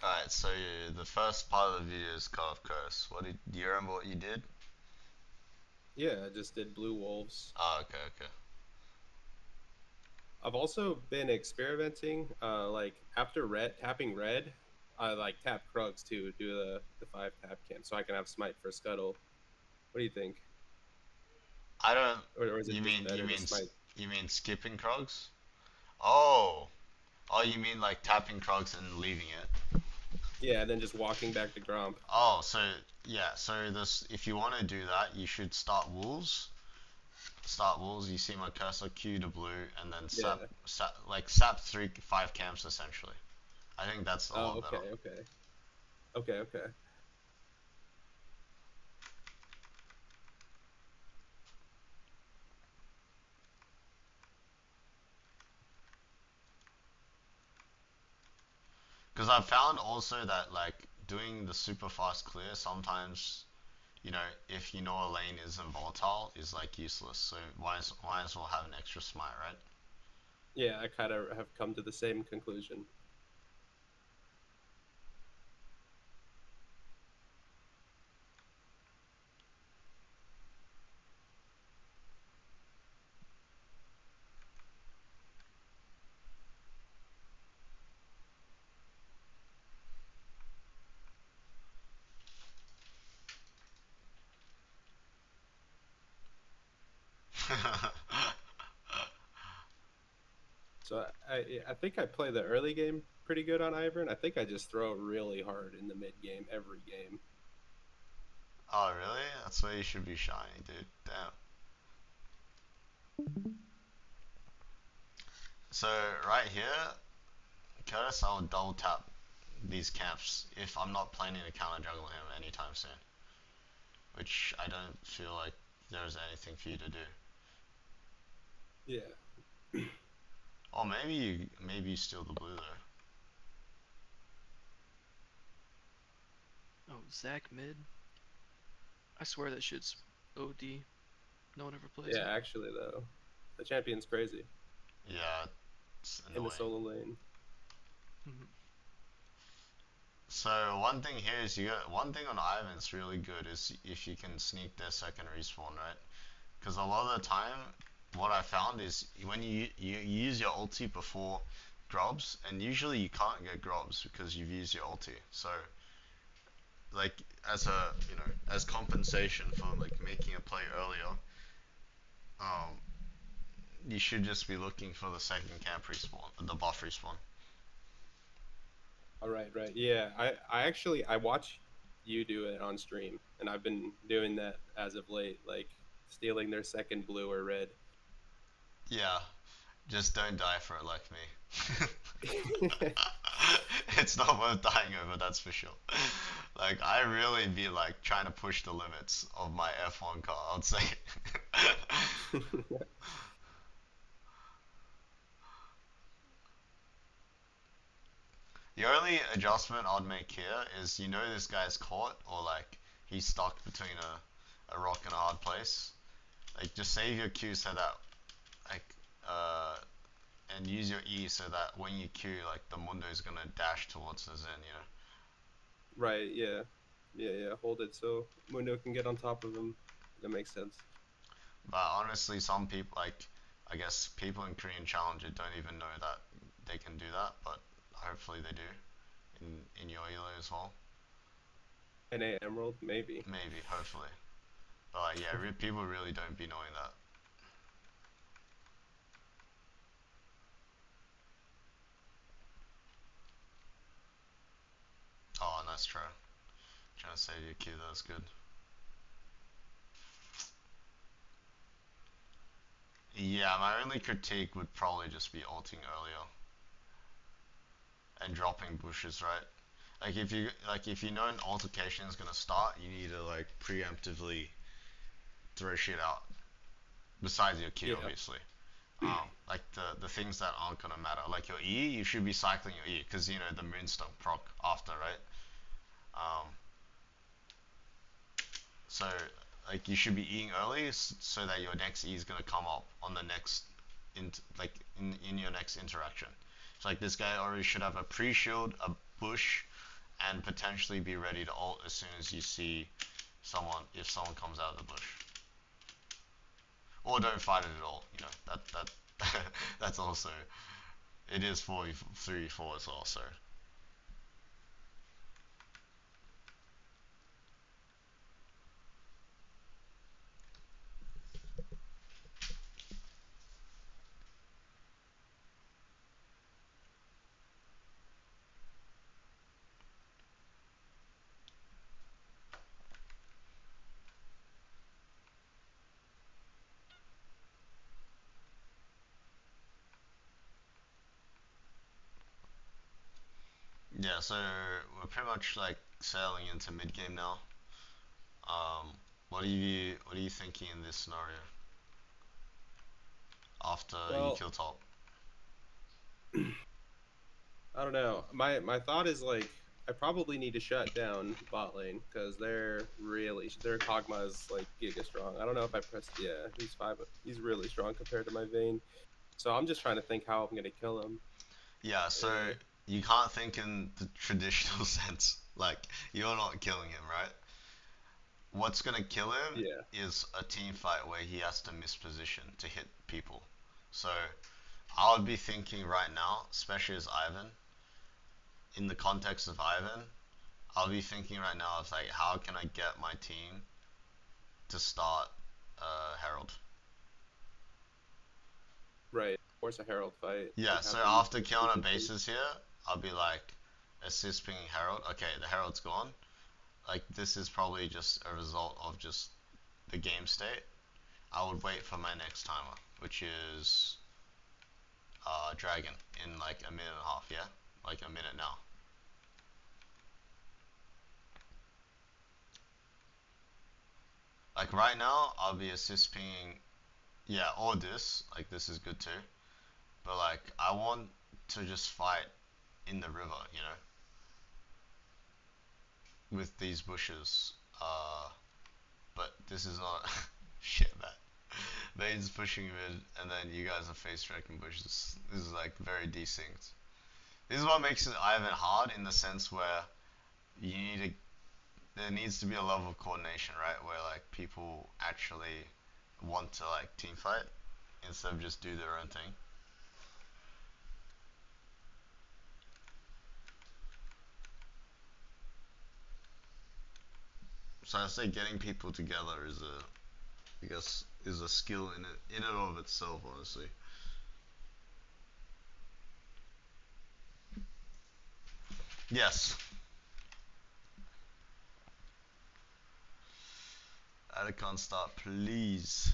Alright, so the first part of the video is Call of Curse. Do you remember what you did? Yeah, I just did Blue Wolves. Oh, okay, okay. I've also been experimenting, like after red tapping red, I like tap Krugs to do the five tap camp, so I can have Smite for Scuttle. What do you think? I don't. Or is it You just mean you better to mean Smite? you mean skipping Krogs? Oh, oh, you mean like tapping Krogs and leaving it? Yeah, and then just walking back to Gromp. Oh, so yeah, so this if you want to do that, you should start Wolves. Start Wolves. You see my cursor, Q to blue, and then Yeah. sap three five camps essentially. I think that's a Oh, lot better. okay, okay, okay. Because I've found also that like doing the super fast clear sometimes, if you know a lane isn't volatile, is like useless. So why as well have an extra smite, right? Yeah, I kind of have come to the same conclusion. So I think I play the early game pretty good on Ivern. I think I just throw really hard in the mid game every game. Oh really? That's where you should be shining, dude. Damn. So right here, Curtis, I would double tap these camps if I'm not planning to counter juggle him anytime soon, which I don't feel like there's anything for you to do. Yeah. Or maybe you steal the blue though. Oh, Zac mid. I swear that shit's OD. No one ever plays Yeah, it. actually though, the champion's crazy Yeah, it's in the annoying. solo lane. Mhm. So one thing here is you got one thing on Ivan's really good is if you can sneak their second respawn, right? Because a lot of the time, what I found is when you use your ulti before grobs, and usually you can't get grobs because you've used your ulti. So like as compensation for like making a play earlier, um, you should just be looking for the second camp respawn, the buff respawn. All right, right. Yeah, I actually I watch you do it on stream, and I've been doing that as of late, like stealing their second blue or red. Yeah, just don't die for it like me. It's not worth dying over, that's for sure. Like I really be like trying to push the limits of my F1 car, I'd say. The only adjustment I'd make here is this guy's caught or like he's stuck between a rock and a hard place. Like just save your Q so that like uh and use your E so that when you Q like the Mundo is gonna dash towards the Zen. Right, yeah. Yeah, yeah. Hold it so Mundo can get on top of him. That makes sense. But honestly, some people like I guess people in Korean Challenger don't even know that they can do that, but hopefully they do in your elo as well. NA Emerald, maybe. Maybe, hopefully. But like, yeah, people really don't be knowing that. Oh, nice try. Trying to save your Q, that was good. Yeah, my only critique would probably just be ulting earlier and dropping bushes, right? Like if you know an altercation is gonna start, you need to like preemptively throw shit out. Besides your Q, Yeah. obviously. Like the things that aren't gonna matter. Like your E, you should be cycling your E because the Moonstone proc after, right? Um, so like you should be Eing early so that your next E is gonna come up on the next in your next interaction. like this guy already should have a pre-shield, a bush, and potentially be ready to ult as soon as you see someone, if someone comes out of the bush. Or don't fight it at all, you know, that that's also, it is 4v4 as well, so. Yeah, so we're pretty much like sailing into mid game now. What are you thinking in this scenario after you Well, kill top? I don't know. My thought is like I probably need to shut down bot lane because their Kog'Maw is like giga strong. I don't know if I pressed, yeah, he's really strong compared to my Vayne. So I'm just trying to think how I'm gonna kill him. Yeah, so Uh, you can't think in the traditional sense. Like you're not killing him, right? What's gonna kill him yeah, is a team fight where he has to miss position to hit people. So I would be thinking right now, especially as Ivan, in the context of Ivan, I'll be thinking right now of like how can I get my team to start Herald. right. Force a Herald fight Yeah, and so have them after miss killing a position. bases here, I'll be like assist pinging Herald. Okay, the Herald's gone. Like this is probably just a result of just the game state. I would wait for my next timer, which is Dragon in like a minute and a half. Yeah, like a minute now. Like right now, I'll be assist pinging. Yeah, or this. Like this is good too. But like I want to just fight in the river, you know, with these bushes. But this is not shit, man. Vayne's pushing mid, and then you guys are face tracking bushes. This is like very desynced. This is what makes it Ivan hard in the sense where you need to. There needs to be a level of coordination, right? Where like people actually want to like team fight instead of just do their own thing. So I say getting people together is a, I guess, is a skill in and of itself, honestly. Yes. Atacon start, please.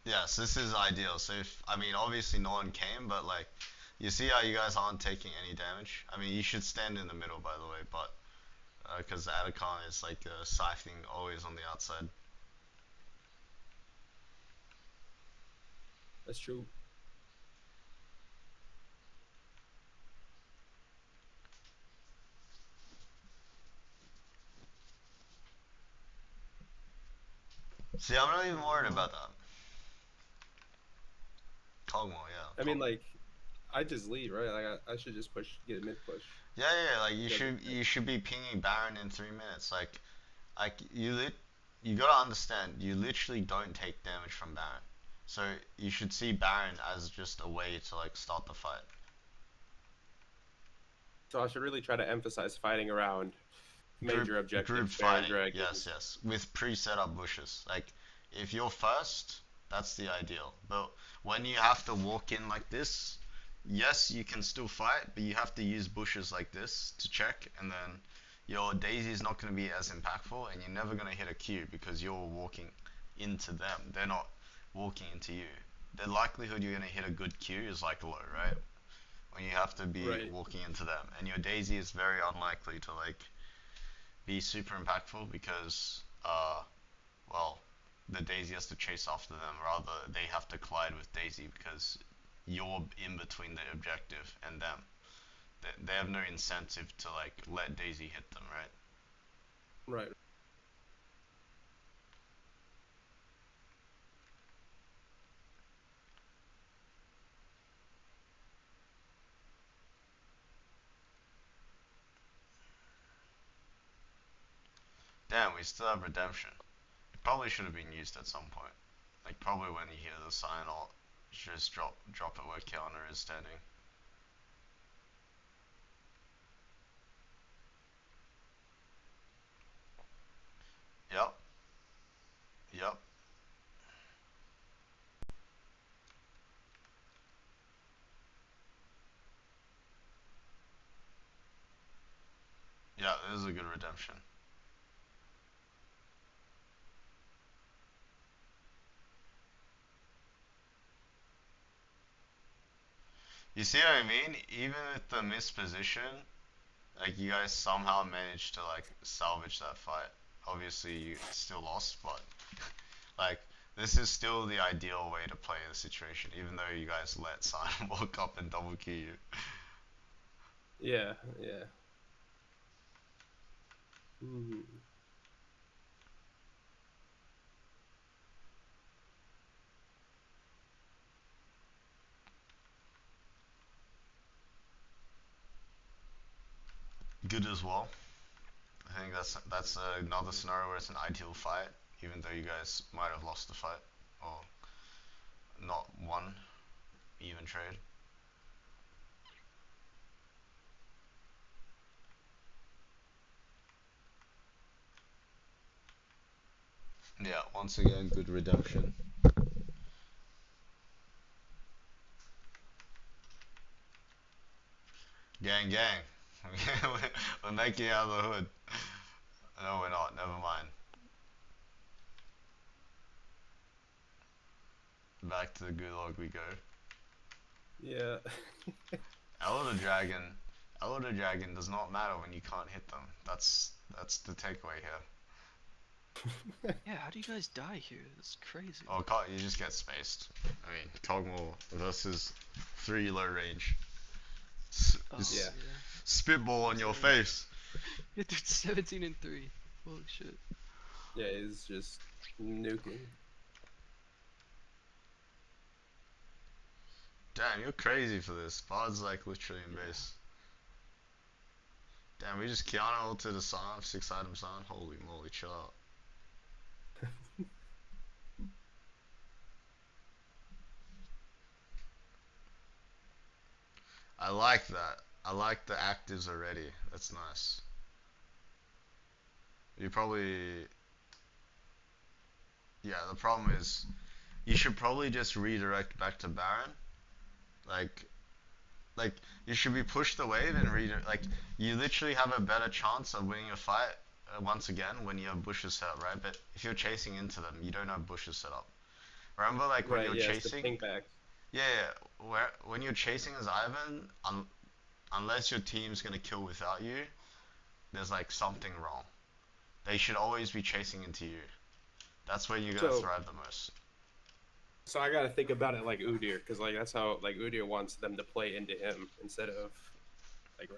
Yes, this is ideal. So if, I mean, obviously no one came, but like, you see how you guys aren't taking any damage? I mean, you should stand in the middle, by the way, but, because the Atacon is like siphoning always on the outside. That's true. See, I'm not even worried about that. Kog'Maw, yeah. I mean, like I just lead, right? Like I should just get a mid push. Yeah, yeah, like You guys are you should be pinging Baron in 3 minutes. Like you gotta understand, you literally don't take damage from Baron. So you should see Baron as just a way to like start the fight. So I should really try to emphasize fighting around major Group objectives, Baron fighting. Yes, Dragons. yes. With pre-set up bushes. Like if you're first, that's the ideal. But when you have to walk in like this, yes, you can still fight, but you have to use bushes like this to check, and then your daisy is not going to be as impactful, and you're never going to hit a Q because you're walking into them. They're not walking into you. The likelihood you're going to hit a good Q is like low, right? When you have to be Right. walking into them, and your daisy is very unlikely to like be super impactful because, well, the daisy has to chase after them, rather they have to collide with daisy because you're in between the objective and them. They have no incentive to like let daisy hit them, right? Right. Damn, we still have redemption. It probably should have been used at some point. Like probably when you hear the sign, I'll just drop it where Kiana is standing. Yep. Yep. Yeah, this is a good redemption. You see what I mean? Even with the misposition, like you guys somehow managed to like salvage that fight. Obviously you still lost, but like this is still the ideal way to play the situation, even though you guys let Simon walk up and double key you. Yeah, yeah. Hmm. Good as well. I think that's another scenario where it's an ideal fight, even though you guys might have lost the fight or not won even trade. Yeah, once again, good redemption. Gang, gang. We're making it out of the hood. No, we're not. Never mind. Back to the gulag we go. Yeah. Elder Dragon. Elder Dragon does not matter when you can't hit them. That's the takeaway here. Yeah, how do you guys die here? That's crazy. Oh, you just get spaced. I mean, Kog'Maw versus 3 low range. Oh, Just Yeah. spitball on your Sorry. face. Yeah, dude, 17 and 3. Holy shit. Yeah, he's just nuking. Damn, you're crazy for this. Bard's like literally in Yeah. base. Damn, we just Kiana ulted a Psalm, 6 item Psalm. Holy moly, chill out. I like that. I like the actives already. That's nice. You probably. Yeah, the problem is. You should probably just redirect back to Baron. Like, like you should be pushed away then redirect. Like, you literally have a better chance of winning a fight once again when you have bushes set up, right? But if you're chasing into them, you don't have bushes set up. Remember, like when Right, you're yeah, it's the chasing, ping back. yeah, yeah, when you're chasing as Ivan, unless your team's gonna kill without you, there's like something wrong. They should always be chasing into you. That's where you're gonna So thrive the most. so I gotta think about it like Udyr, because like that's how like Udyr wants them to play into him instead of like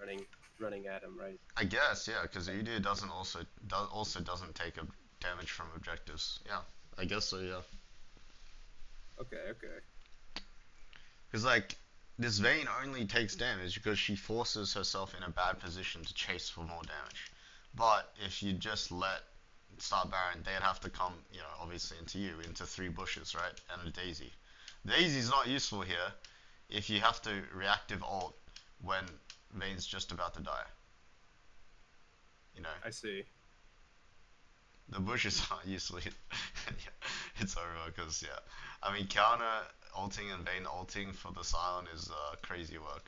running at him, right? I guess, yeah, because Udyr doesn't also doesn't take a damage from objectives. Yeah, I guess so. Yeah, Okay, okay. because like this Vayne only takes damage because she forces herself in a bad position to chase for more damage. But if you just let Star Baron, they'd have to come, obviously into you, into 3 bushes, right, and a Daisy. Daisy's not useful here if you have to reactive ult when Vayne's just about to die. You know, I see. the bushes aren't useful. It's over because, yeah. I mean, Kiana ulting and Vayne ulting for the Silent is crazy work.